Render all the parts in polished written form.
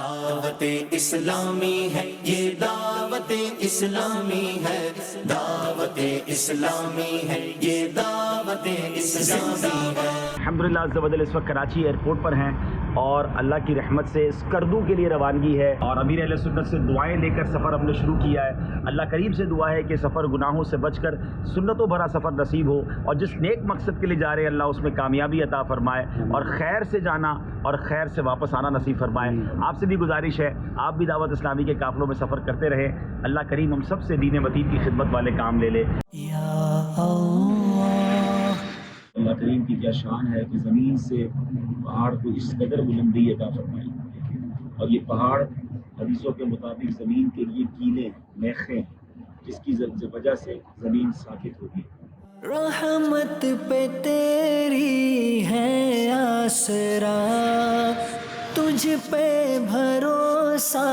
دعوت اسلامی ہے یہ دعوت اسلامی ہے، دعوت اسلامی ہے یہ دعوت اسلامی ہے۔ الحمدللہ عز و جل اس وقت کراچی ایئرپورٹ پر ہیں اور اللہ کی رحمت سے اسکردو کے لیے روانگی ہے، اور امیر اہل سنت سے دعائیں لے کر سفر ہم نے شروع کیا ہے۔ اللہ کریم سے دعا ہے کہ سفر گناہوں سے بچ کر سنتوں بھرا سفر نصیب ہو، اور جس نیک مقصد کے لیے جا رہے ہیں اللہ اس میں کامیابی عطا فرمائے، اور خیر سے جانا اور خیر سے واپس آنا نصیب فرمائے۔ آپ سے بھی گزارش ہے آپ بھی دعوت اسلامی کے قافلوں میں سفر کرتے رہیں۔ اللہ کریم ہم سب سے دین متین کی خدمت والے کام لے لے۔ اللہ کریم کی کیا شان ہے کہ زمین سے پہاڑ کو اس قدر بلندی عطا فرمائی، اور یہ پہاڑ حدیثوں کے مطابق زمین کے لیے کیلیں میخیں ہیں، جس کی وجہ سے زمین ساکت ہوگی۔ رحمت پہ تیری ہے آسرا، تجھ پہ بھروسہ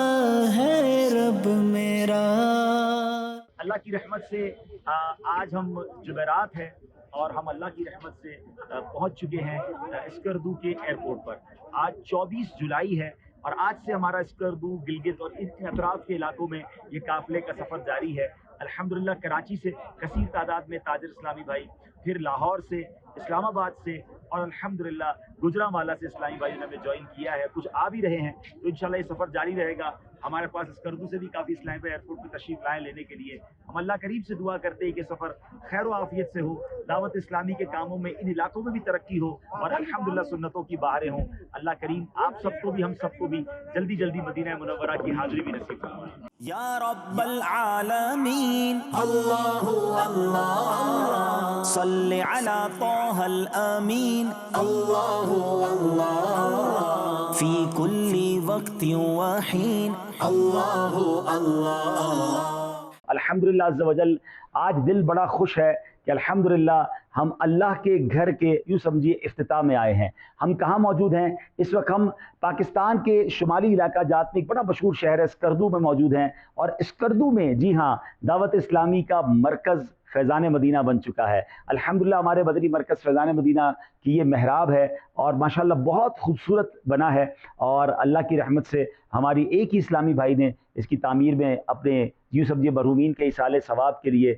ہے رب میرا۔ اللہ کی رحمت سے آج ہم جمعرات ہے اور ہم اللہ کی رحمت سے پہنچ چکے ہیں اسکردو کے ایئرپورٹ پر۔ آج 24 جولائی ہے اور آج سے ہمارا اسکردو، گلگت اور ان اطراف کے علاقوں میں یہ قافلے کا سفر جاری ہے۔ الحمدللہ کراچی سے کثیر تعداد میں تاجر اسلامی بھائی، پھر لاہور سے، اسلام آباد سے، اور الحمدللہ گجرانوالہ سے اسلامی بھائیوں نے ہمیں جوائن کیا ہے، کچھ آ بھی رہے ہیں، تو انشاءاللہ یہ سفر جاری رہے گا۔ ہمارے پاس اسکردو سے بھی کافی اسلامی بھائی ایئرپورٹ پہ تشریف لائیں لینے کے لیے۔ ہم اللہ کریم سے دعا کرتے ہیں کہ سفر خیر و عافیت سے ہو، دعوت اسلامی کے کاموں میں ان علاقوں میں بھی ترقی ہو، اور الحمدللہ سنتوں کی بہاریں ہوں۔ اللہ کریم آپ سب کو بھی، ہم سب کو بھی جلدی جلدی مدینہ منورہ کی حاضری بھی نصیب فرمائے۔ یا رب العالمین اللہ اللہ صلی علی طہ الامین اللہ اللہ فی کل وقت وحین اللہ اللہ۔ الحمدللہ عز و جل آج دل بڑا خوش ہے کہ الحمدللہ ہم اللہ کے گھر کے یوں سمجھیے افتتاح میں آئے ہیں۔ ہم کہاں موجود ہیں اس وقت؟ ہم پاکستان کے شمالی علاقہ جات میں ایک بڑا مشہور شہر ہے اسکردو میں موجود ہیں، اور اسکردو میں جی ہاں دعوت اسلامی کا مرکز فیضان مدینہ بن چکا ہے۔ الحمدللہ ہمارے مدنی مرکز فیضان مدینہ کی یہ محراب ہے، اور ماشاءاللہ بہت خوبصورت بنا ہے، اور اللہ کی رحمت سے ہماری ایک ہی اسلامی بھائی نے اس کی تعمیر میں اپنے یوں سمجھیے مرحومین کے ایصال ثواب کے لیے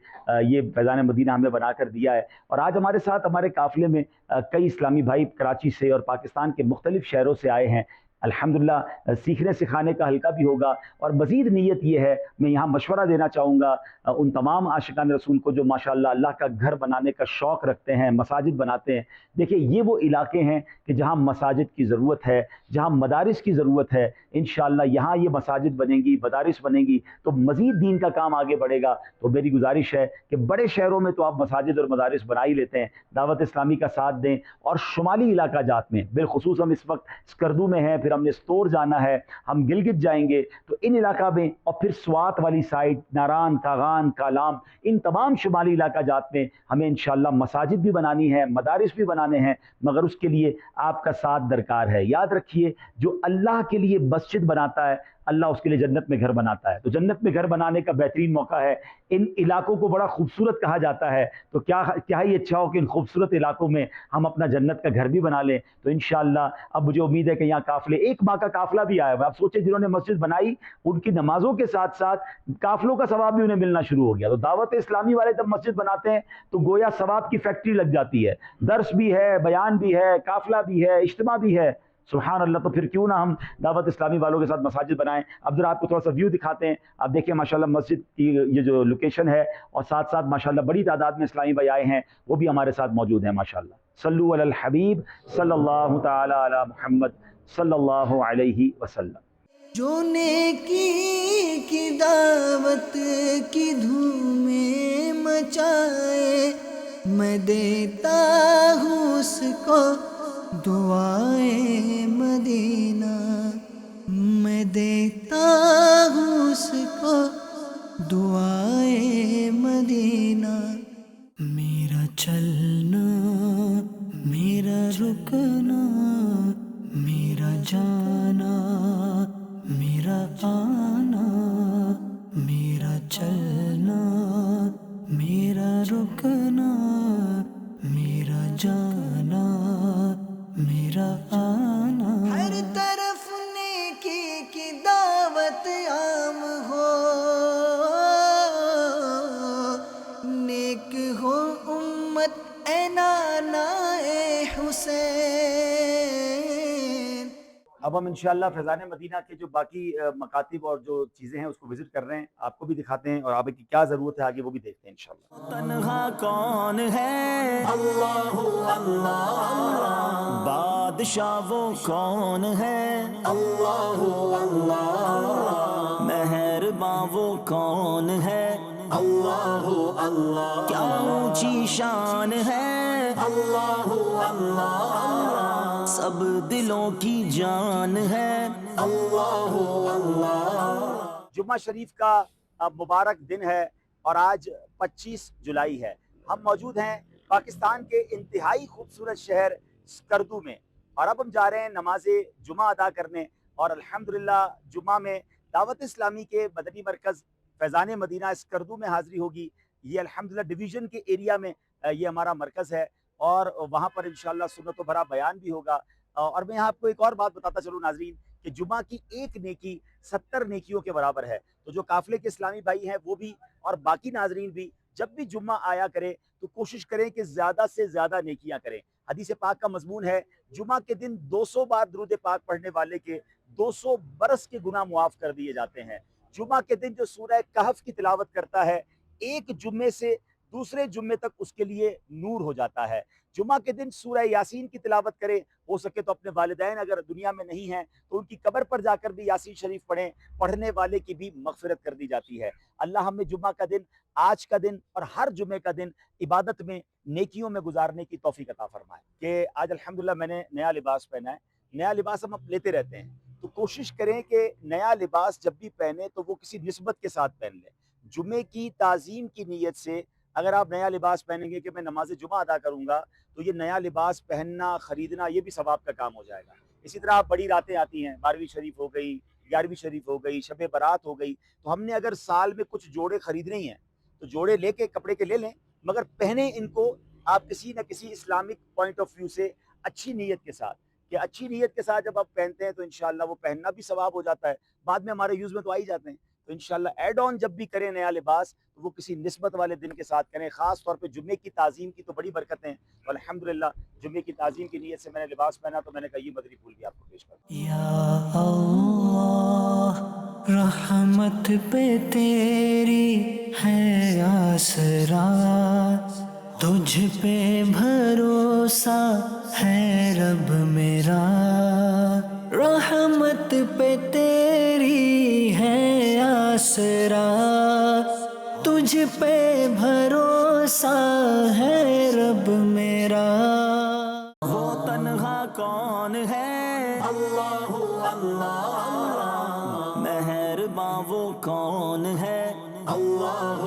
یہ فیضان مدینہ ہمیں بنا کر دیا ہے۔ اور آج ہمارے ساتھ ہمارے قافلے میں کئی اسلامی بھائی کراچی سے اور پاکستان کے مختلف شہروں سے آئے ہیں۔ الحمدللہ سیکھنے سکھانے کا حلقہ بھی ہوگا، اور مزید نیت یہ ہے، میں یہاں مشورہ دینا چاہوں گا ان تمام عاشقان رسول کو جو ماشاءاللہ اللہ کا گھر بنانے کا شوق رکھتے ہیں، مساجد بناتے ہیں۔ دیکھیں یہ وہ علاقے ہیں کہ جہاں مساجد کی ضرورت ہے، جہاں مدارس کی ضرورت ہے۔ انشاءاللہ یہاں یہ مساجد بنیں گی، مدارس بنیں گی تو مزید دین کا کام آگے بڑھے گا۔ تو میری گزارش ہے کہ بڑے شہروں میں تو آپ مساجد اور مدارس بنا ہی لیتے ہیں، دعوت اسلامی کا ساتھ دیں، اور شمالی علاقہ جات میں بالخصوص ہم اس وقت اسکردو میں ہیں، پھر ہم نے استور جانا ہے، ہم گلگت جائیں گے، تو ان علاقہ میں، اور پھر سوات والی سائڈ، ناران، کاغان، کالام، ان تمام شمالی علاقہ جات میں ہمیں انشاءاللہ مساجد بھی بنانی ہے، مدارس بھی بنانے ہیں، مگر اس کے لیے آپ کا ساتھ درکار ہے۔ یاد رکھیے جو اللہ کے لیے مسجد بناتا ہے اللہ اس کے لیے جنت میں گھر بناتا ہے، تو جنت میں گھر بنانے کا بہترین موقع ہے۔ ان علاقوں کو بڑا خوبصورت کہا جاتا ہے، تو کیا ہی اچھا ہو کہ ان خوبصورت علاقوں میں ہم اپنا جنت کا گھر بھی بنا لیں۔ تو انشاءاللہ اب مجھے امید ہے کہ یہاں قافلے، ایک ماہ کا قافلہ بھی آیا ہوا ہے۔ آپ سوچیں جنہوں نے مسجد بنائی ان کی نمازوں کے ساتھ ساتھ قافلوں کا ثواب بھی انہیں ملنا شروع ہو گیا۔ تو دعوت اسلامی والے جب مسجد بناتے ہیں تو گویا ثواب کی فیکٹری لگ جاتی ہے، درس بھی ہے، بیان بھی ہے، قافلہ بھی ہے، اجتماع بھی ہے۔ سبحان اللہ، تو پھر کیوں نہ ہم دعوت اسلامی والوں کے ساتھ مساجد بنائیں۔ اب ذرا آپ کو تھوڑا سا ویو دکھاتے ہیں۔ آپ دیکھیں ماشاءاللہ مسجد کی یہ جو لوکیشن ہے، اور ساتھ ساتھ ماشاءاللہ بڑی تعداد میں اسلامی بھائی آئے ہیں، وہ بھی ہمارے ساتھ موجود ہیں ماشاءاللہ۔ صلو علی الحبیب صلی اللہ تعالی علی محمد صلی اللہ علیہ وسلم۔ جو نیکی کی دعوت کی دھومیں مچائے، میں دیتا ہوں اس کو دعائے مدینہ، میں دیتا ہوں اس کو دعائے مدینہ۔ میرا چلنا، میرا رکنا، میرا جانا، میرا آنا، میرا چلنا، میرا رکنا، میرا جانا، میرا آنا۔ ہر طرف دولت عام ہو، نیک ہو امت اے نانا اے حسین۔ اب ہم انشاءاللہ فیضان مدینہ کے جو باقی مکاتب اور جو چیزیں ہیں اس کو وزٹ کر رہے ہیں، آپ کو بھی دکھاتے ہیں اور آپ کی کیا ضرورت ہے آگے وہ بھی دیکھتے ہیں انشاءاللہ۔ تنہا کون ہے؟ اللہ اللہ۔ بادشاہ وہ کون ہے؟ اللہ اللہ۔ مہرباں وہ کون ہے؟ اللہ اللہ۔ کیا اونچی شان ہے؟ اللہ اللہ۔ سب دلوں کی جان ہے؟ اللہ اللہ۔ جمعہ شریف کا مبارک دن ہے اور آج 25 جولائی ہے۔ ہم موجود ہیں پاکستان کے انتہائی خوبصورت شہر اسکردو میں، اور اب ہم جا رہے ہیں نماز جمعہ ادا کرنے، اور الحمدللہ جمعہ میں دعوت اسلامی کے مدنی مرکز فیضان مدینہ اسکردو میں حاضری ہوگی۔ یہ الحمدللہ ڈویژن کے ایریا میں یہ ہمارا مرکز ہے، اور وہاں پر انشاءاللہ سنت و بھرا بیان بھی ہوگا۔ اور میں آپ کو ایک اور بات بتاتا چلوں ناظرین، کہ جمعہ کی ایک نیکی 70 نیکیوں کے برابر ہے۔ تو جو قافلے کے اسلامی بھائی ہیں وہ بھی اور باقی ناظرین بھی جب بھی جمعہ آیا کریں تو کوشش کریں کہ زیادہ سے زیادہ نیکیاں کریں۔ حدیث پاک کا مضمون ہے جمعہ کے دن 200 بار درود پاک پڑھنے والے کے 200 برس کے گناہ معاف کر دیے جاتے ہیں۔ جمعہ کے دن جو سورہ کہف کی تلاوت کرتا ہے، ایک جمعے سے دوسرے جمعے تک اس کے لیے نور ہو جاتا ہے۔ جمعہ کے دن سورہ یاسین کی تلاوت کریں، ہو سکے تو اپنے والدین اگر دنیا میں نہیں ہیں تو ان کی قبر پر جا کر بھی یاسین شریف پڑھیں، پڑھنے والے کی بھی مغفرت کر دی جاتی ہے۔ اللہ ہمیں جمعہ کا دن، آج کا دن اور ہر جمعے کا دن عبادت میں، نیکیوں میں گزارنے کی توفیق عطا فرمائے۔ کہ آج الحمدللہ میں نے نیا لباس پہنا ہے۔ نیا لباس ہم لیتے رہتے ہیں، تو کوشش کریں کہ نیا لباس جب بھی پہنے تو وہ کسی نسبت کے ساتھ پہن لیں۔ جمعے کی تعظیم کی نیت سے اگر آپ نیا لباس پہنیں گے کہ میں نماز جمعہ ادا کروں گا، تو یہ نیا لباس پہننا، خریدنا یہ بھی ثواب کا کام ہو جائے گا۔ اسی طرح بڑی راتیں آتی ہیں، 12ویں شریف ہو گئی، 11ویں شریف ہو گئی، شب برات ہو گئی، تو ہم نے اگر سال میں کچھ جوڑے خریدنے ہی ہیں تو جوڑے لے کے کپڑے کے لے لیں، مگر پہنیں ان کو آپ کسی نہ کسی اسلامک پوائنٹ آف ویو سے اچھی نیت کے ساتھ، کہ اچھی نیت کے ساتھ جب آپ پہنتے ہیں تو انشاءاللہ وہ پہننا بھی ثواب ہو جاتا ہے، بعد میں ہمارے یوز میں تو آ ہی جاتے ہیں۔ تو انشاءاللہ ایڈ آن جب بھی کریں نیا لباس تو وہ کسی نسبت والے دن کے ساتھ کریں، خاص طور پہ جمعے کی تعظیم کی تو بڑی برکتیں ہیں۔ الحمدللہ جمعے کی تعظیم کی نیت سے میں نے لباس پہنا تو میں نے کہا یہ مدنی پھول بھی آپ کو پیش کروں۔ یا اللہ رحمت پہ تیری ہے آسرا، تجھ پہ بھروسہ ہے رب میرا، رحمت پہ تیری ہے آسرا، تجھ پہ بھروسہ ہے رب میرا۔ وہ تنہا کون ہے؟ اللہ اللہ۔ مہرباں وہ کون ہے؟ اللہ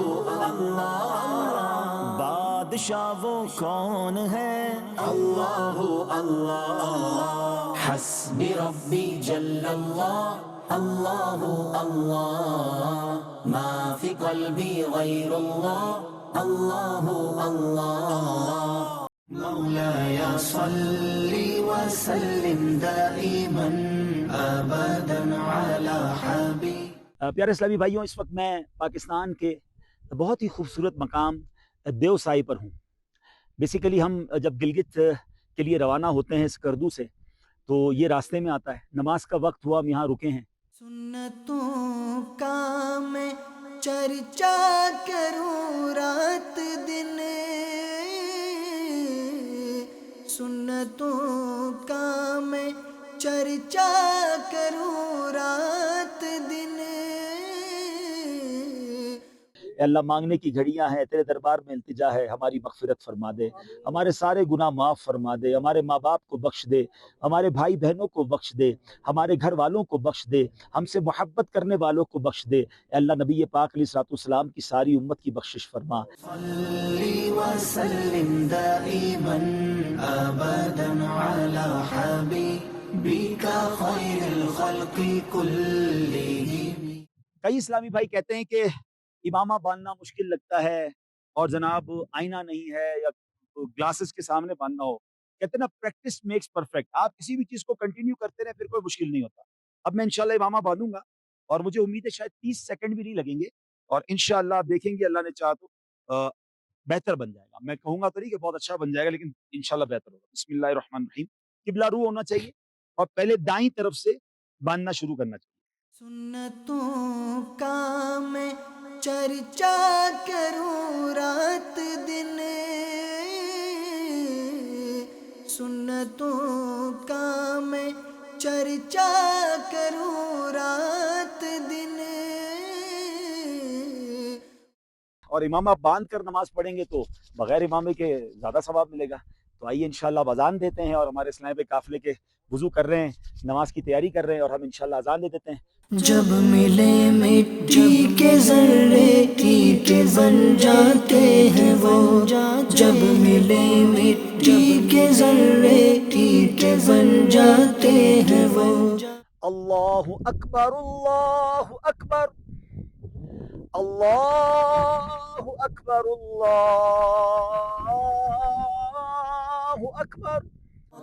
اللہ۔ بادشاہ وہ کون ہے؟ اللہ اللہ۔ حسبی ربی جل اللہ، اللہ اللہ۔ ما فی قلبی غیر اللہ، اللہ اللہ۔ مولاي صل وسلم دائما ابدا على حبيب۔ پیارے اسلامی بھائیوں، اس وقت میں پاکستان کے بہت ہی خوبصورت مقام دیو سائی پر ہوں۔ بیسیکلی ہم جب گلگت کے لیے روانہ ہوتے ہیں اسکردو سے تو یہ راستے میں آتا ہے، نماز کا وقت ہوا، ہم یہاں رکے ہیں۔ سنتوں کا میں چرچا کروں رات دن، سنتوں کا میں چرچا کروں رات دن۔ اے اللہ، مانگنے کی گھڑیاں ہیں، تیرے دربار میں التجا ہے، ہماری مغفرت فرما دے، ہمارے سارے گناہ معاف فرما دے، ہمارے ماں باپ کو بخش دے، ہمارے بھائی بہنوں کو بخش دے، ہمارے گھر والوں کو بخش دے، ہم سے محبت کرنے والوں کو بخش دے۔ اے اللہ، نبی پاک علیہ الصلوۃ والسلام کی ساری امت کی بخشش فرما۔ صلی وسلم دائما ابدا على حبيبك خير الخلق كلهم۔ کئی اسلامی بھائی کہتے ہیں کہ امامہ باندھنا مشکل لگتا ہے، اور جناب آئینہ نہیں ہے یا گلاسز کے سامنے باندھنا ہو۔ کہتے ہیں نا، پریکٹس میکس پرفیکٹ۔ آپ کسی بھی چیز کو کنٹینیو کرتے رہیں پھر کوئی مشکل نہیں ہوتا۔ اب میں انشاءاللہ امامہ باندھوں گا، اور مجھے امید ہے شاید 30 سیکنڈ بھی نہیں لگیں گے، اور انشاءاللہ آپ دیکھیں گے اللہ نے چاہا تو بہتر بن جائے گا. میں کہوں گا تو نہیں کہ بہت اچھا بن جائے گا، لیکن انشاءاللہ بہتر ہوگا. بسم اللہ الرحمن الرحیم. قبلہ رو ہونا چاہیے اور پہلے دائیں طرف سے باندھنا شروع کرنا چاہیے. سنتوں کا میں چرچا کروں رات دن، سنتوں کا میں چرچا کروں رات دن. اور امامہ باندھ کر نماز پڑھیں گے تو بغیر امامے کے زیادہ ثواب ملے گا. تو آئیے انشاءاللہ اب اذان دیتے ہیں، اور ہمارے اسلام پہ قافلے کے وضو کر رہے ہیں، نماز کی تیاری کر رہے ہیں، اور ہم انشاءاللہ اذان دے دیتے ہیں. جب ملے مٹی کے ذرے کے بن جاتے ہیں وہ، جب ملے مٹی کے ذرے کے بن جاتے ہیں وہ. اللہ اکبر اللہ اکبر اللہ اکبر اللہ اکبر.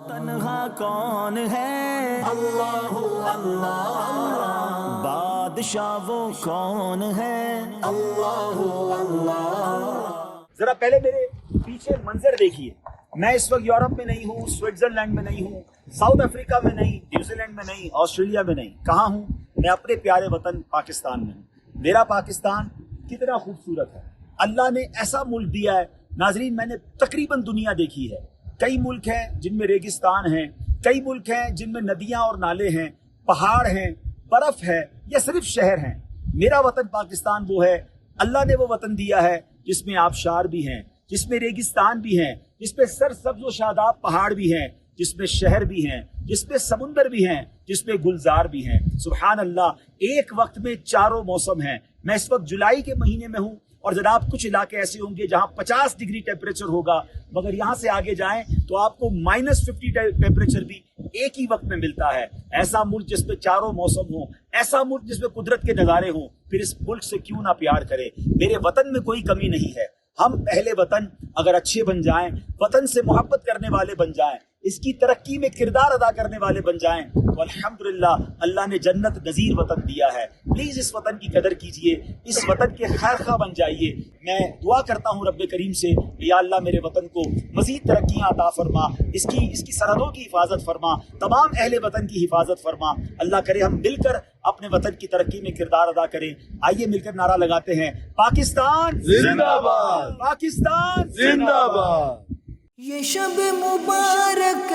تنہا کون ہے اللہ اللہ، بادشاہ وہ کون ہے اللہ اللہ. ذرا پہلے میرے پیچھے منظر دیکھیے. میں اس وقت یورپ میں نہیں ہوں، سوئٹزرلینڈ میں نہیں ہوں، ساؤتھ افریقہ میں نہیں، نیوزی لینڈ میں نہیں، آسٹریلیا میں نہیں. کہاں ہوں؟ میں اپنے پیارے وطن پاکستان میں ہوں. میرا پاکستان کتنا خوبصورت ہے. اللہ نے ایسا ملک دیا ہے. ناظرین، میں نے تقریباً دنیا دیکھی ہے. کئی ملک ہیں جن میں ریگستان ہیں، کئی ملک ہیں جن میں ندیاں اور نالے ہیں، پہاڑ ہیں، برف ہے، یا صرف شہر ہیں. میرا وطن پاکستان وہ ہے، اللہ نے وہ وطن دیا ہے جس میں آبشار بھی ہیں، جس میں ریگستان بھی ہیں، جس پہ سرسبز و شاداب پہاڑ بھی ہیں، جس میں شہر بھی ہیں، جس پہ سمندر بھی ہیں، جس پہ گلزار بھی ہیں. سبحان اللہ، ایک وقت میں چاروں موسم ہیں. میں اس وقت جولائی کے مہینے میں ہوں، اور جناب کچھ علاقے ایسے ہوں گے جہاں 50 ڈگری ٹیمپریچر ہوگا، مگر یہاں سے آگے جائیں تو آپ کو -50 ٹیمپریچر بھی ایک ہی وقت میں ملتا ہے. ایسا ملک جس میں چاروں موسم ہوں، ایسا ملک جس میں قدرت کے نظارے ہوں، پھر اس ملک سے کیوں نہ پیار کرے. میرے وطن میں کوئی کمی نہیں ہے. ہم پہلے وطن اگر اچھے بن جائیں، وطن سے محبت کرنے والے بن جائیں، اس کی ترقی میں کردار ادا کرنے والے بن جائیں، تو الحمدللہ اللہ نے جنت نظیر وطن دیا ہے. پلیز اس وطن کی قدر کیجئے، اس وطن کے خیر خواہ بن جائیے. میں دعا کرتا ہوں رب کریم سے، یا اللہ میرے وطن کو مزید ترقیاں عطا فرما، اس کی سرحدوں کی حفاظت فرما، تمام اہل وطن کی حفاظت فرما. اللہ کرے ہم مل کر اپنے وطن کی ترقی میں کردار ادا کریں. آئیے مل کر نعرہ لگاتے ہیں، پاکستان زندہ باد، پاکستان زندہ باد. یہ شب مبارک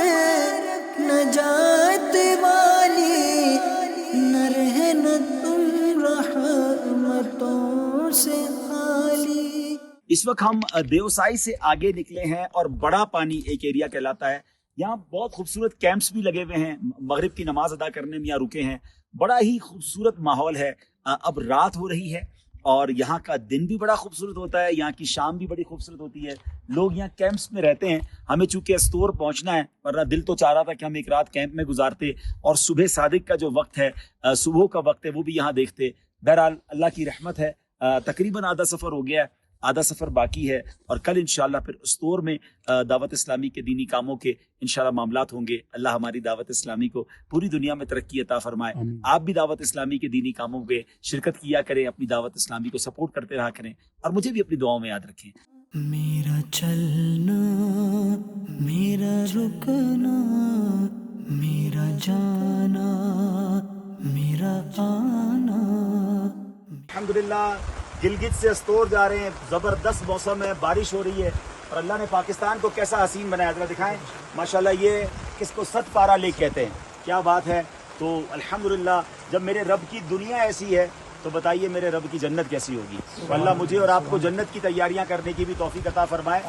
نجات والی، نہ رہنا تم رحمتوں سے خالی. اس وقت ہم دیوسائی سے آگے نکلے ہیں، اور بڑا پانی ایک ایریا کہلاتا ہے. یہاں بہت خوبصورت کیمپس بھی لگے ہوئے ہیں. مغرب کی نماز ادا کرنے میں یہاں رکے ہیں. بڑا ہی خوبصورت ماحول ہے. اب رات ہو رہی ہے، اور یہاں کا دن بھی بڑا خوبصورت ہوتا ہے، یہاں کی شام بھی بڑی خوبصورت ہوتی ہے. لوگ یہاں کیمپس میں رہتے ہیں. ہمیں چونکہ استور پہنچنا ہے، ورنہ دل تو چاہ رہا تھا کہ ہم ایک رات کیمپ میں گزارتے، اور صبح صادق کا جو وقت ہے، صبح کا وقت ہے، وہ بھی یہاں دیکھتے. بہرحال اللہ کی رحمت ہے، تقریباً آدھا سفر ہو گیا ہے، آدھا سفر باقی ہے، اور کل انشاءاللہ پھر استور میں دعوت اسلامی کے دینی کاموں کے انشاءاللہ معاملات ہوں گے. اللہ ہماری دعوت اسلامی کو پوری دنیا میں ترقی عطا فرمائے. آپ بھی دعوت اسلامی کے دینی کاموں میں شرکت کیا کریں، اپنی دعوت اسلامی کو سپورٹ کرتے رہا کریں، اور مجھے بھی اپنی دعاؤں میں یاد رکھیں. میرا چلنا، میرا رکنا، میرا جانا، میرا آنا. الحمدللہ گلگت سے استور جا رہے ہیں. زبردست موسم ہے، بارش ہو رہی ہے، اور اللہ نے پاکستان کو کیسا حسین بنایا. ذرا دکھائیں ماشاءاللہ. یہ کس کو 7 پارا لیک کہتے ہیں. کیا بات ہے. تو الحمدللہ جب میرے رب کی دنیا ایسی ہے تو بتائیے میرے رب کی جنت کیسی ہوگی. تو اللہ مجھے اور آپ کو جنت کی تیاریاں کرنے کی بھی توفیق عطا فرمائے.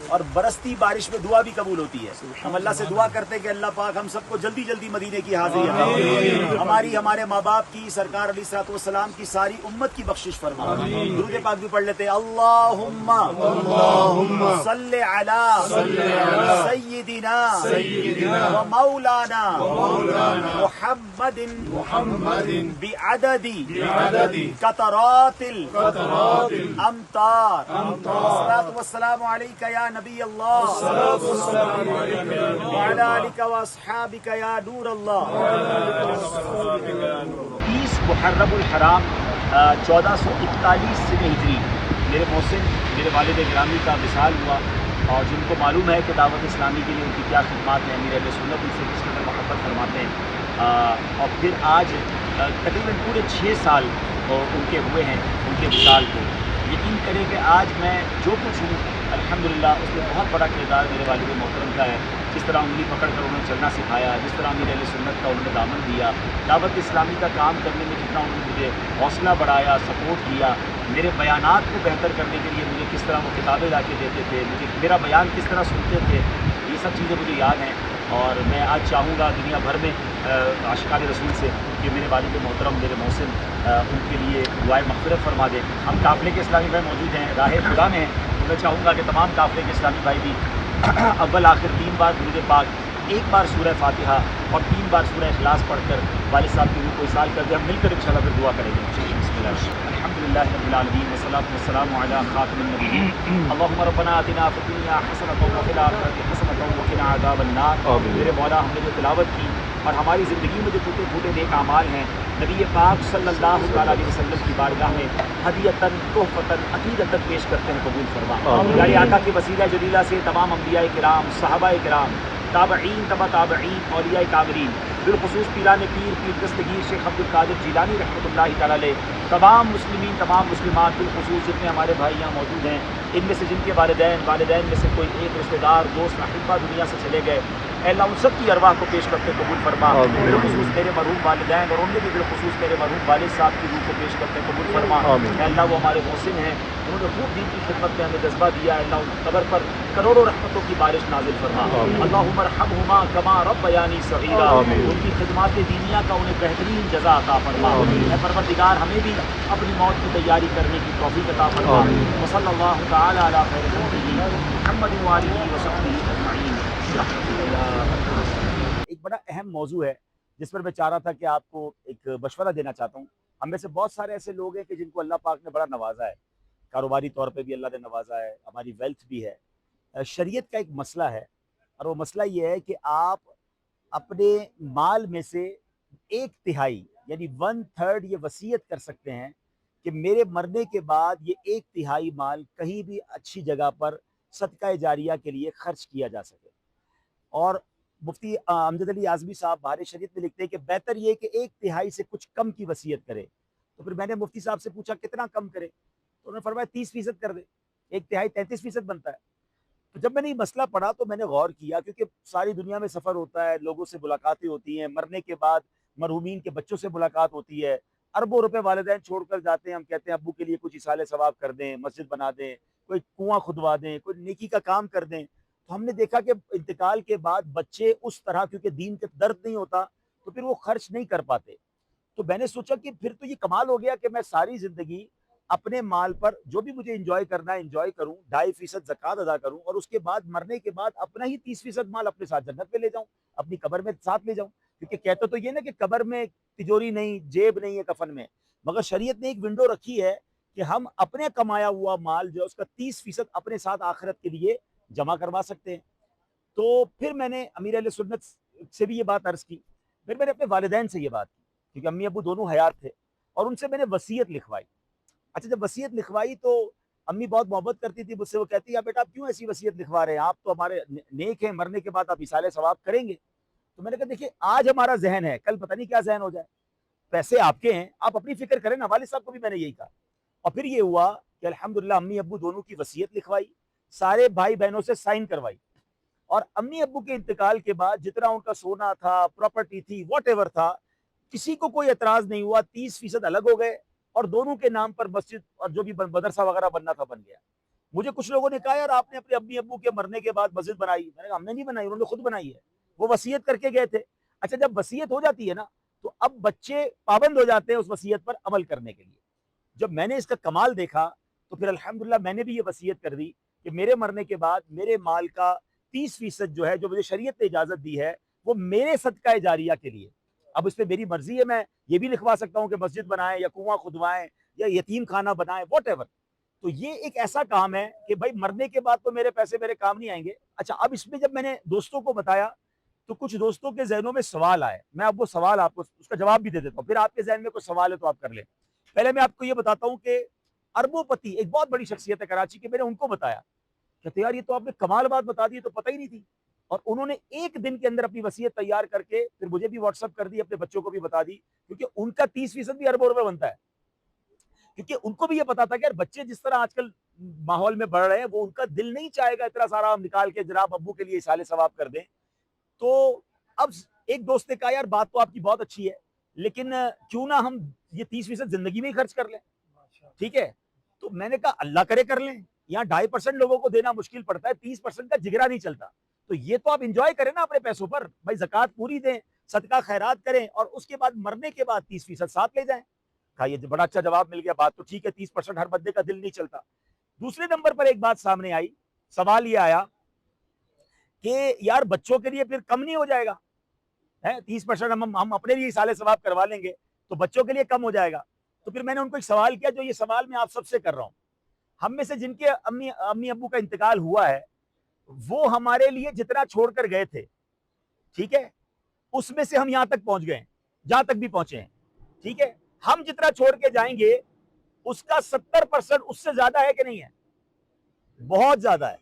اور برستی بارش میں دعا بھی قبول ہوتی ہے. ہم اللہ سے دعا کرتے ہیں کہ اللہ پاک ہم سب کو جلدی جلدی مدینے کی حاضری عطا فرمائے. ہماری، ہمارے ماں باپ کی، سرکار علیہ الصلوۃ والسلام کی ساری امت کی بخشش فرما. درود پاک بھی پڑھ لیتے ہیں. اللہم صلی علی سیدنا و مولانا محمد بعدد قطرات الامطار. الصلاة والسلام علیک یا نبی اللہ، وعلی آلک و اصحابک یا نور اللہ. 30 محرم الحرام 1441 ہجری میرے محسن میرے والد گرامی کا وصال ہوا، اور جن کو معلوم ہے کہ دعوت اسلامی کے لیے ان کی کیا خدمات ہیں، امیر اہل سنت ان سے کس قدر محبت فرماتے ہیں، اور پھر آج تقریباً پورے 6 سال ان کے ہوئے ہیں ان کے وصال کو۔ یقین کریں کہ آج میں جو کچھ ہوں الحمدللہ اس میں بہت بڑا کردار میرے والد محترم کا ہے۔ جس طرح انگلی پکڑ کر انہوں نے چلنا سکھایا، جس طرح امیر اہل سنت کا انہوں نے دامن دیا، دعوت اسلامی کا کام کرنے میں جتنا انہوں نے مجھے حوصلہ بڑھایا، سپورٹ کیا، میرے بیانات کو بہتر کرنے کے لیے مجھے کس طرح وہ کتابیں لا کے دیتے تھے، مجھے میرا بیان کس طرح سنتے تھے، یہ سب چیزیں مجھے یاد ہیں۔ اور میں آج چاہوں گا دنیا بھر میں عاشقان رسول سے کہ میرے والد محترم میرے محسن ان کے لیے دعائے مغفرت فرما دیں۔ ہم قافلے کے اسلامی بھائی موجود ہیں، راہ خدا میں ہیں، تو میں چاہوں گا کہ تمام قافلے کے اسلامی بھائی بھی اول آخر 3 بار درود پاک، 1 بار سورہ فاتحہ اور 3 بار سورہ اخلاص پڑھ کر والد صاحب کی روح کو اصال کر دیں۔ ہم مل کر انشاءاللہ پھر دعا کریں گے۔ بسم اللہ الحمدللہ رب العالمین والصلاۃ والسلام علی خاتم النبیین اللہم ربنا آتنا فی الدنیا حسنۃ وفی الآخرۃ حسنۃ وقنا عذاب النار۔ میرے مولا ہم نے جو تلاوت کی اور ہماری زندگی میں جو ٹوٹے پھوٹے نیک اعمال ہیں، نبی پاک صلی اللہ تعالیٰ علیہ وسلم کی بارگاہ میں ہدیتاً تحفتاً عقیدتاً پیش کرتے ہیں، قبول فرما۔ پیارے آقا کی وسیلہ جلیلہ سے تمام انبیاء کرام، صحابہ کرام، تابعین، تبع تابعین، اولیاء کاملین، بالخصوص پیران پیر پیر دستگیر شیخ عبد القادر جیلانی رحمۃ اللہ تعالیٰ علیہ، تمام مسلمین تمام مسلمات، بالخصوص جتنے ہمارے بھائی یہاں موجود ہیں، ان میں سے جن کے والدین میں سے کوئی ایک رشتہ دار دوست احبہ دنیا سے چلے گئے، اے اللہ ان سب کی ارواح کو پیش کرتے قبول فرما۔ بالخصوص میرے مرحوم والدین اور ان میں بھی بالخصوص میرے مرحوم والد صاحب کی روح کو پیش کرتے قبول فرما۔ اے اللہ وہ ہمارے محسن ہیں، انہوں نے خوب دین کی خدمت میں ہمیں جذبہ دیا، اے اللہ ان کی قبر پر کروڑوں رحمتوں کی بارش نازل فرما۔ اللہم ارحمہما کما ربیانی صغیرا، ان کی خدمات دینیہ کا انہیں بہترین جزا عطا فرما۔ اے پروردگار ہمیں بھی اپنی موت کی تیاری کرنے کی توفیق عطا فرما۔ وصلی اللہ تعالی علی خیر خلقہ محمد وآلہ وصحبہ اجمعین۔ ایک بڑا اہم موضوع ہے جس پر میں چاہ رہا تھا کہ آپ کو ایک مشورہ دینا چاہتا ہوں۔ ہم میں سے بہت سارے ایسے لوگ ہیں کہ جن کو اللہ پاک نے بڑا نوازا ہے، کاروباری طور پہ بھی اللہ نے نوازا ہے، ہماری ویلتھ بھی ہے۔ شریعت کا ایک مسئلہ ہے، اور وہ مسئلہ یہ ہے کہ آپ اپنے مال میں سے 1/3 یعنی 1/3 یہ وصیت کر سکتے ہیں کہ میرے مرنے کے بعد یہ 1/3 مال کہیں بھی اچھی جگہ پر صدقہ جاریہ کے لیے خرچ کیا جا سکے۔ اور مفتی امجد علی اعظمی صاحب بہار شریعت میں لکھتے ہیں کہ بہتر یہ کہ 1/3 سے کچھ کم کی وصیت کرے۔ تو پھر میں نے مفتی صاحب سے پوچھا کتنا کم کرے، تو انہوں نے فرمایا 30% کر دے، 1/3 33% بنتا ہے۔ تو جب میں نے یہ مسئلہ پڑھا تو میں نے غور کیا، کیونکہ ساری دنیا میں سفر ہوتا ہے، لوگوں سے ملاقاتیں ہوتی ہیں، مرنے کے بعد مرحومین کے بچوں سے ملاقات ہوتی ہے، اربوں روپے والدین چھوڑ کر جاتے ہیں، ہم کہتے ہیں ابو کے لیے کچھ ایصال ثواب کر دیں، مسجد بنا دیں، کوئی کنواں کھدوا دیں، کوئی نیکی کا کام کر دیں۔ تو ہم نے دیکھا کہ انتقال کے بعد بچے اس طرح، کیونکہ دین کے درد نہیں ہوتا تو پھر وہ خرچ نہیں کر پاتے۔ تو میں نے سوچا کہ پھر تو یہ کمال ہو گیا کہ میں ساری زندگی اپنے مال پر جو بھی مجھے انجوائے کرنا ہے انجوائے کروں، 2.5% زکوٰۃ ادا کروں، اور اس کے بعد مرنے کے بعد اپنا ہی 30% مال اپنے ساتھ جنت میں لے جاؤں، اپنی قبر میں ساتھ لے جاؤں۔ کیونکہ کہتے تو یہ نا کہ قبر میں تجوری نہیں، جیب نہیں ہے کفن میں، مگر شریعت نے ایک ونڈو رکھی ہے کہ ہم اپنے کمایا ہوا مال جو ہے اس کا 30% اپنے ساتھ آخرت کے لیے جمع کروا سکتے ہیں۔ تو پھر میں نے امیر اہل سنت سے بھی یہ بات عرض کی، پھر میں نے اپنے والدین سے یہ بات کی، کیونکہ امی ابو دونوں حیات تھے، اور ان سے میں نے وصیت لکھوائی۔ اچھا جب وصیت لکھوائی تو امی بہت محبت کرتی تھی مجھ سے، وہ کہتی ہے بیٹا آپ کیوں ایسی وصیت لکھوا رہے ہیں، آپ تو ہمارے نیک ہیں، مرنے کے بعد آپ ایصال ثواب کریں گے۔ تو میں نے کہا دیکھیے آج ہمارا ذہن ہے، کل پتہ نہیں کیا ذہن ہو جائے، پیسے آپ کے ہیں، آپ اپنی فکر کریں نا۔ والد صاحب کو بھی میں نے یہی کہا، اور پھر یہ ہوا کہ الحمدللہ امی ابو دونوں کی وصیت لکھوائی، سارے بھائی بہنوں سے سائن کروائی، اور امی ابو کے انتقال کے بعد جتنا ان کا سونا تھا، پراپرٹی تھی، واٹ ایور تھا، کسی کو کوئی اعتراض نہیں ہوا، 30% الگ ہو گئے، اور دونوں کے نام پر مسجد اور جو بھی مدرسہ وغیرہ بننا تھا بن گیا۔ مجھے کچھ لوگوں نے کہا یار آپ نے اپنے امی ابو کے مرنے کے بعد مسجد بنائی، میں نے کہا ہم نے نہیں بنائی، انہوں نے خود بنائی ہے، وہ وصیت کر کے گئے تھے۔ اچھا جب وصیت ہو جاتی ہے نا تو اب بچے پابند ہو جاتے ہیں اس وصیت پر عمل کرنے کے لیے۔ جب میں نے اس کا کمال دیکھا تو پھر الحمدللہ میں نے بھی یہ وصیت کر دی کہ میرے مرنے کے بعد میرے مال کا 30% جو ہے، جو مجھے شریعت نے اجازت دی ہے، وہ میرے صدقہ جاریہ کے لیے۔ اب اس پہ میری مرضی ہے، میں یہ بھی لکھوا سکتا ہوں کہ مسجد بنائیں یا کنواں کھدوائیں یا یتیم خانہ بنائیں، واٹ ایور۔ تو یہ ایک ایسا کام ہے کہ بھائی مرنے کے بعد تو میرے پیسے میرے کام نہیں آئیں گے۔ اچھا اب اس میں جب میں نے دوستوں کو بتایا تو کچھ دوستوں کے ذہنوں میں سوال آئے, میں اب وہ سوال آپ کو اس کا جواب بھی دے دیتا ہوں, پھر آپ کے ذہن میں کوئی سوال ہے تو آپ کر لیں. پہلے میں آپ کو یہ بتاتا ہوں کہ اربوں پتی ایک بہت بڑی شخصیت ہے کراچی کے, میں نے ان کو بتایا کہ یار یہ تو آپ نے کمال بات بتا دی, تو پتہ ہی نہیں تھی. اور انہوں نے ایک دن کے اندر اپنی وصیت تیار کر کے پھر مجھے بھی واٹس ایپ کر دی, اپنے بچوں کو بھی بتا دی, کیونکہ ان کا 30% بھی اربوں روپے بنتا ہے. کیونکہ ان کو بھی یہ پتا تھا کہ یار بچے جس طرح آج کل ماحول میں بڑھ رہے ہیں, وہ ان کا دل نہیں چاہے گا اتنا سارا ہم نکال کے جناب ابو کے لیے اصالے ثواب کر دیں. تو اب ایک دوست نے کہا یار بات تو آپ کی بہت اچھی ہے, لیکن کیوں نہ ہم یہ 30% زندگی میں ہی خرچ کر لیں, ٹھیک ہے. تو میں نے کہا اللہ کرے کر لیں, یہاں 2.5% لوگوں کو دینا مشکل پڑتا ہے, 30% کا جگرا نہیں چلتا. تو یہ تو آپ انجوائے کریں نا اپنے پیسوں پر, بھائی زکوٰۃ پوری دیں, صدقہ خیرات کریں, اور اس کے بعد مرنے کے بعد 30% ساتھ لے جائیں. کہا یہ بڑا اچھا جواب مل گیا, بات تو ٹھیک ہے, 30% ہر بندے کا دل نہیں چلتا. دوسرے نمبر پر ایک بات سامنے آئی, سوال یہ آیا کہ یار بچوں کے لیے پھر کم نہیں ہو جائے گا, 30% ہم اپنے لیے اصالے ثواب کروا لیں گے تو بچوں کے لیے کم ہو جائے گا. تو پھر میں نے ان کو ایک سوال کیا, جو یہ سوال میں آپ سب سے کر رہا ہوں. ہم میں سے جن کے امی ابو کا انتقال ہوا ہے, وہ ہمارے لیے جتنا چھوڑ کر گئے تھے, ٹھیک ہے, اس میں سے ہم یہاں تک پہنچ گئے, جہاں تک بھی پہنچے ہیں, ٹھیک ہے. ہم جتنا چھوڑ کے جائیں گے اس کا 70% اس سے زیادہ ہے کہ نہیں ہے؟ بہت زیادہ ہے,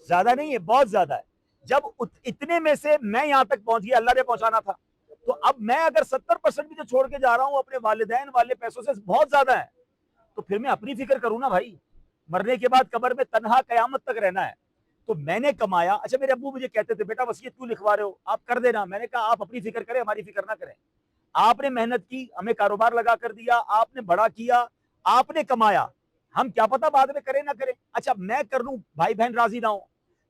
زیادہ نہیں ہے, بہت زیادہ ہے. جب اتنے میں سے میں یہاں تک پہنچ گیا, اللہ نے پہنچانا تھا, تو اب میں اگر 70% بھی جو چھوڑ کے جا رہا ہوں اپنے والدین والے پیسوں سے بہت زیادہ ہے, تو پھر میں اپنی فکر کروں نا بھائی. مرنے کے بعد قبر میں تنہا قیامت تک رہنا ہے. تو میں نے کمایا. اچھا میرے ابو مجھے کہتے تھے بیٹا وصیت کیوں لکھوا رہے ہو, آپ کر دینا. میں نے کہا آپ اپنی فکر کریں, ہماری فکر نہ کریں. آپ نے محنت کی, ہمیں کاروبار لگا کر دیا, آپ نے بڑا کیا, آپ نے کمایا, ہم کیا پتا بعد میں کریں نہ کریں. اچھا میں کر لوں, بھائی بہن راضی نہ ہو,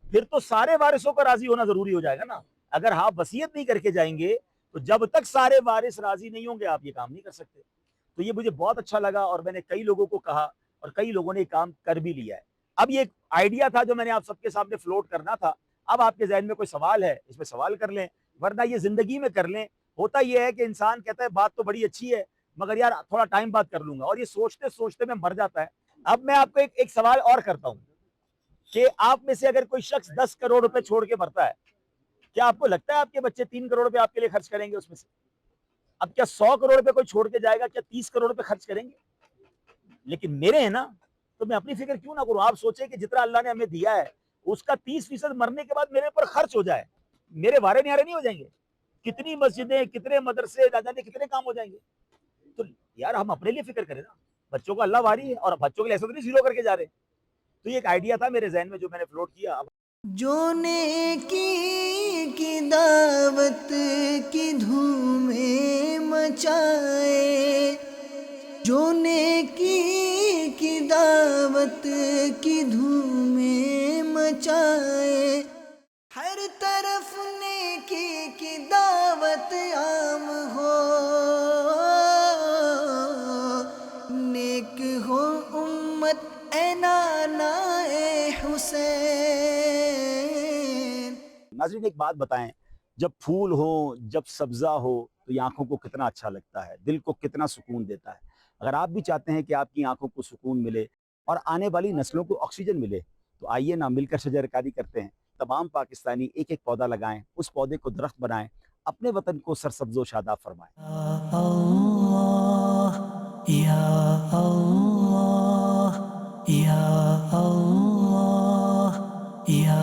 پھر تو سارے وارثوں کو راضی ہونا ضروری ہو جائے گا نا. اگر آپ وصیت نہیں کر کے جائیں گے تو جب تک سارے وارث راضی نہیں ہوں گے آپ یہ کام نہیں کر سکتے. تو یہ مجھے بہت اچھا لگا, اور میں نے کئی لوگوں کو کہا, اور کئی لوگوں نے یہ کام کر بھی لیا ہے. اب یہ ایک آئیڈیا تھا جو میں نے آپ سب کے سامنے فلوٹ کرنا تھا. اب آپ کے ذہن میں کوئی سوال ہے, اس میں سوال کر لیں, ورنہ یہ زندگی میں کر لیں. ہوتا یہ ہے کہ انسان کہتا ہے بات تو بڑی اچھی ہے, مگر یار تھوڑا ٹائم بعد کر لوں گا, اور یہ سوچتے سوچتے میں مر جاتا ہے. اب میں آپ کو ایک سوال اور کرتا ہوں کہ آپ میں سے اگر کوئی شخص 10 کروڑ روپے چھوڑ کے مرتا ہے, کیا آپ کو لگتا ہے آپ کے بچے 3 کروڑ روپے آپ کے لیے خرچ کریں گے اس میں سے؟ اب کیا 100 کروڑ روپے کوئی چھوڑ کے جائے گا, کیا 30 کروڑ روپے خرچ کریں گے؟ لیکن میرے ہیں نا, تو میں اپنی فکر کیوں نہ کروں. آپ سوچیں کہ جتنا اللہ نے ہمیں دیا ہے اس کا 30% مرنے کے بعد میرے پر خرچ ہو جائے, میرے وارے نیارے نہیں ہو جائیں گے؟ کتنی مسجدیں, کتنے مدرسے, نہ جانے کتنے کام ہو جائیں گے. تو یار ہم اپنے لیے فکر کریں نا, بچوں کو اللہ واری ہے, اور بچوں کے لیے ایسا تو نہیں زیرو کر کے جا رہے. تو یہ ایک آئیڈیا تھا میرے ذہن میں جو میں نے فلوٹ کیا. جو نیکی کی دعوت کی دھومیں مچائے, جو نیکی کی دعوت کی دھومیں مچائے, ہر طرف نیکی کی دعوت عام ہو, نیک ہو امت اے نانا اے حسین. ناظرین ایک بات بتائیں, جب پھول ہو, جب سبزہ ہو, تو یہ آنکھوں کو کتنا اچھا لگتا ہے, دل کو کتنا سکون دیتا ہے. اگر آپ بھی چاہتے ہیں کہ آپ کی آنکھوں کو سکون ملے اور آنے والی نسلوں کو آکسیجن ملے, تو آئیے نا مل کر شجر کاری کرتے ہیں. تمام پاکستانی ایک ایک پودا لگائیں, اس پودے کو درخت بنائیں, اپنے وطن کو سرسبز و شاداب فرمائیں. یا اللہ, یا اللہ, یا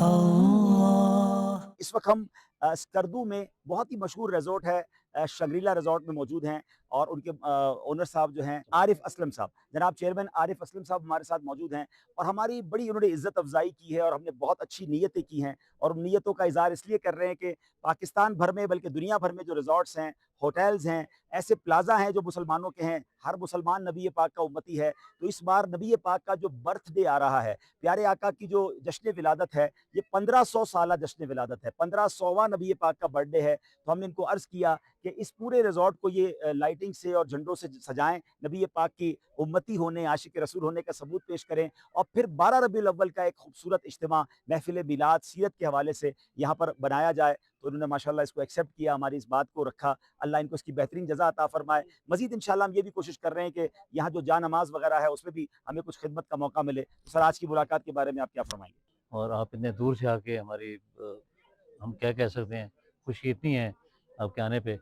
اللہ. اس وقت ہم اسکردو میں بہت ہی مشہور ریزورٹ ہے, شنگریلا ریزورٹ میں موجود ہیں, اور ان کے اونر صاحب جو ہیں عارف اسلم صاحب, جناب چیئرمین عارف اسلم صاحب ہمارے ساتھ موجود ہیں, اور ہماری بڑی انہوں نے عزت افزائی کی ہے, اور ہم نے بہت اچھی نیتیں کی ہیں, اور ان نیتوں کا اظہار اس لیے کر رہے ہیں کہ پاکستان بھر میں بلکہ دنیا بھر میں جو ریزورٹس ہیں, ہوٹلز ہیں, ایسے پلازا ہیں جو مسلمانوں کے ہیں, ہر مسلمان نبی پاک کا امتی ہے. تو اس بار نبی پاک کا جو برتھ ڈے آ رہا ہے, پیارے آقا کی جو جشن ولادت ہے, یہ 1500 سالہ جشن ولادت ہے, 1500واں نبی پاک کا برتھ ڈے ہے. تو ہم نے ان کو عرض کیا کہ اس پورے ریزورٹ کو یہ لائٹنگ سے اور جھنڈوں سے سجائیں, نبی پاک کی امتی ہونے, عاشق رسول ہونے کا ثبوت پیش کریں, اور پھر 12 ربیع الاول کا ایک خوبصورت اجتماع محفل میلاد سیرت کے حوالے سے یہاں پر بنایا جائے. تو انہوں نے ماشاءاللہ اس کو ایکسیپٹ کیا, ہماری اس بات کو رکھا, اللہ ان کو اس کی بہترین جزا عطا فرمائے. مزید انشاءاللہ ہم یہ بھی کوشش کر رہے ہیں کہ یہاں جو جا نماز وغیرہ ہے اس میں بھی ہمیں کچھ خدمت کا موقع ملے. سر آج کی ملاقات کے بارے میں آپ کیا فرمائیں گے؟ اور آپ اتنے دور سے آ کے ہماری ہم کیا کہہ سکتے ہیں, خوشی اتنی ہے آپ کے آنے پہ،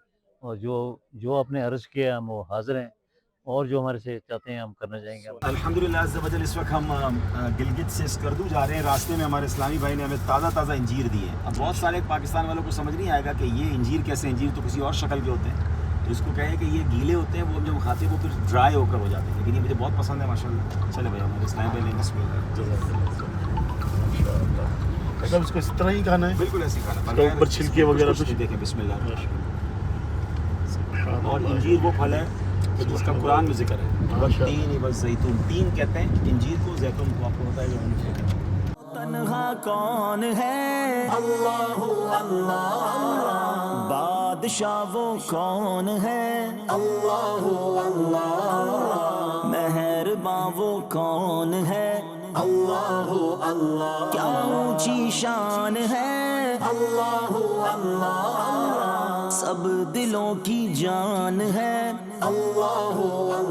اور جو آپ نے عرض کیا ہم وہ حاضر ہیں، اور جو ہمارے سے چاہتے ہیں ہم کرنا چاہیں گے۔ الحمدللہ عز و جل اس وقت ہم گلگت سے اسکردو جا رہے ہیں، راستے میں ہمارے اسلامی بھائی نے ہمیں تازہ انجیر دیے ہیں۔ اب بہت سارے پاکستان والوں کو سمجھ نہیں آئے گا کہ یہ انجیر کیسے، انجیر تو کسی اور شکل کے ہوتے ہیں، تو اس کو کہیں کہ یہ گیلے ہوتے ہیں، وہ جب کھاتے ہیں وہ پھر ڈرائی ہو کر ہو جاتے ہیں، لیکن یہ مجھے بہت پسند ہے ماشاءاللہ۔ چلے بھائی ہمارے اسلامی بھائی نے بسم اللہ۔ مطلب اس کو اس طرح ہی کھانا ہے؟ بالکل ایسے کھانا، اوپر چھلکے وغیرہ کچھ دیکھیں، بسم اللہ۔ اور انجیر وہ پھل ہے جس کا قرآن میں ذکر ہے، تین والزیتون، تین کہتے ہیں انجیر کو، زیتون کو آپ کو پتہ ہے جو ہم کہتے ہیں۔ تنہا کون ہے اللہ اللہ، بادشاہ وہ کون ہے اللہ اللہ، مہرباں وہ کون ہے اللہ اللہ، کیا اونچی شان ہے اللہ اللہ، سب دلوں کی جان ہے اللہ اللہ۔